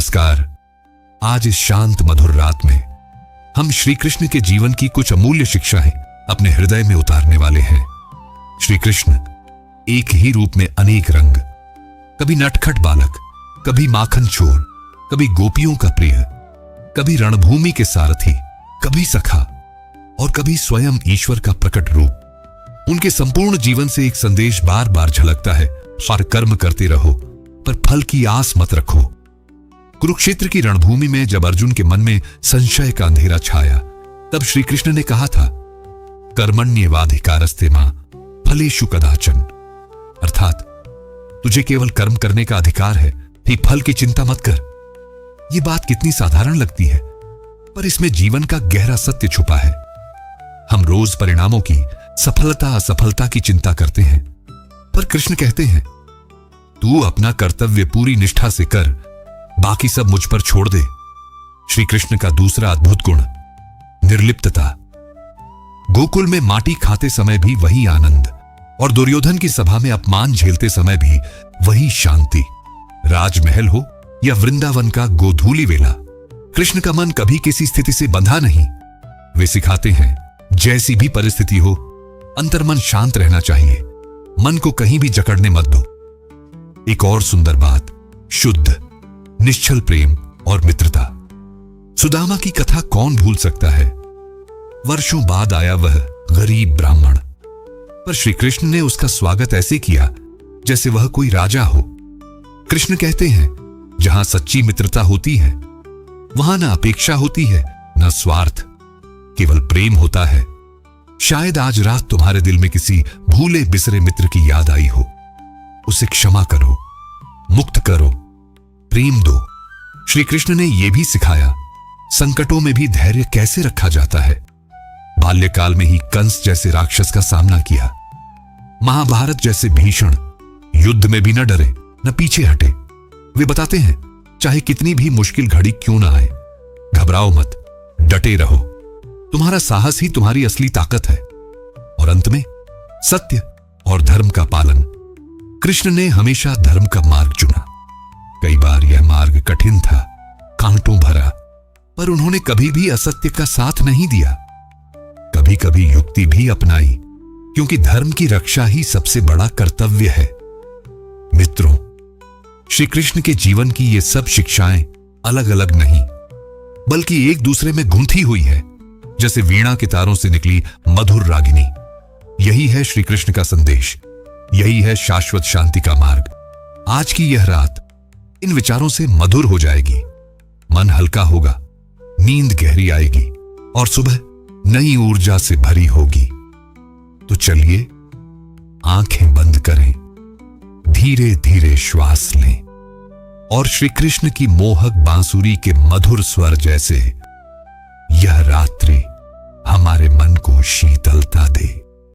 नमस्कार। आज इस शांत मधुर रात में हम श्री कृष्ण के जीवन की कुछ अमूल्य शिक्षाएं अपने हृदय में उतारने वाले हैं। श्री कृष्ण एक ही रूप में अनेक रंग, कभी नटखट बालक, कभी माखन चोर, कभी गोपियों का प्रिय, कभी रणभूमि के सारथी, कभी सखा और कभी स्वयं ईश्वर का प्रकट रूप। उनके संपूर्ण जीवन से एक संदेश बार बार झलकता है, हर कर्म करते रहो पर फल की आस मत रखो। कुरुक्षेत्र की रणभूमि में जब अर्जुन के मन में संशय का अंधेरा छाया, तब श्री कृष्ण ने कहा था, कर्मण्येवाधिकारस्ते मां फलेषु कदाचन, अर्थात तुझे केवल कर्म करने का अधिकार है, ही फल की चिंता मत कर। यह बात कितनी साधारण लगती है, पर इसमें जीवन का गहरा सत्य छुपा है। हम रोज परिणामों की, सफलता असफलता की चिंता करते हैं, पर कृष्ण कहते हैं, तू अपना कर्तव्य पूरी निष्ठा से कर, बाकी सब मुझ पर छोड़ दे। श्री कृष्ण का दूसरा अद्भुत गुण निर्लिप्तता। गोकुल में माटी खाते समय भी वही आनंद और दुर्योधन की सभा में अपमान झेलते समय भी वही शांति। राजमहल हो या वृंदावन का गोधूली वेला, कृष्ण का मन कभी किसी स्थिति से बंधा नहीं। वे सिखाते हैं, जैसी भी परिस्थिति हो, अंतर्मन शांत रहना चाहिए, मन को कहीं भी जकड़ने मत दो। एक और सुंदर बात, शुद्ध निश्चल प्रेम और मित्रता। सुदामा की कथा कौन भूल सकता है। वर्षों बाद आया वह गरीब ब्राह्मण, पर श्री कृष्ण ने उसका स्वागत ऐसे किया जैसे वह कोई राजा हो। कृष्ण कहते हैं, जहां सच्ची मित्रता होती है वहां न अपेक्षा होती है न स्वार्थ, केवल प्रेम होता है। शायद आज रात तुम्हारे दिल में किसी भूले बिसरे मित्र की याद आई हो। उसे क्षमा करो, मुक्त करो, प्रेम दो। श्री कृष्ण ने यह भी सिखाया, संकटों में भी धैर्य कैसे रखा जाता है। बाल्यकाल में ही कंस जैसे राक्षस का सामना किया, महाभारत जैसे भीषण युद्ध में भी न डरे न पीछे हटे। वे बताते हैं, चाहे कितनी भी मुश्किल घड़ी क्यों ना आए, घबराओ मत, डटे रहो। तुम्हारा साहस ही तुम्हारी असली ताकत है। और अंत में सत्य और धर्म का पालन। कृष्ण ने हमेशा धर्म का मार्ग चुना। कई बार यह मार्ग कठिन था, कांटों भरा, पर उन्होंने कभी भी असत्य का साथ नहीं दिया। कभी कभी युक्ति भी अपनाई, क्योंकि धर्म की रक्षा ही सबसे बड़ा कर्तव्य है। मित्रों, श्री कृष्ण के जीवन की ये सब शिक्षाएं अलग अलग नहीं, बल्कि एक दूसरे में गूंथी हुई है, जैसे वीणा के तारों से निकली मधुर रागिनी। यही है श्री कृष्ण का संदेश, यही है शाश्वत शांति का मार्ग। आज की यह रात इन विचारों से मधुर हो जाएगी, मन हल्का होगा, नींद गहरी आएगी और सुबह नई ऊर्जा से भरी होगी। तो चलिए आंखें बंद करें, धीरे धीरे श्वास लें और श्री कृष्ण की मोहक बांसुरी के मधुर स्वर जैसे यह रात्रि हमारे मन को शीतलता दे।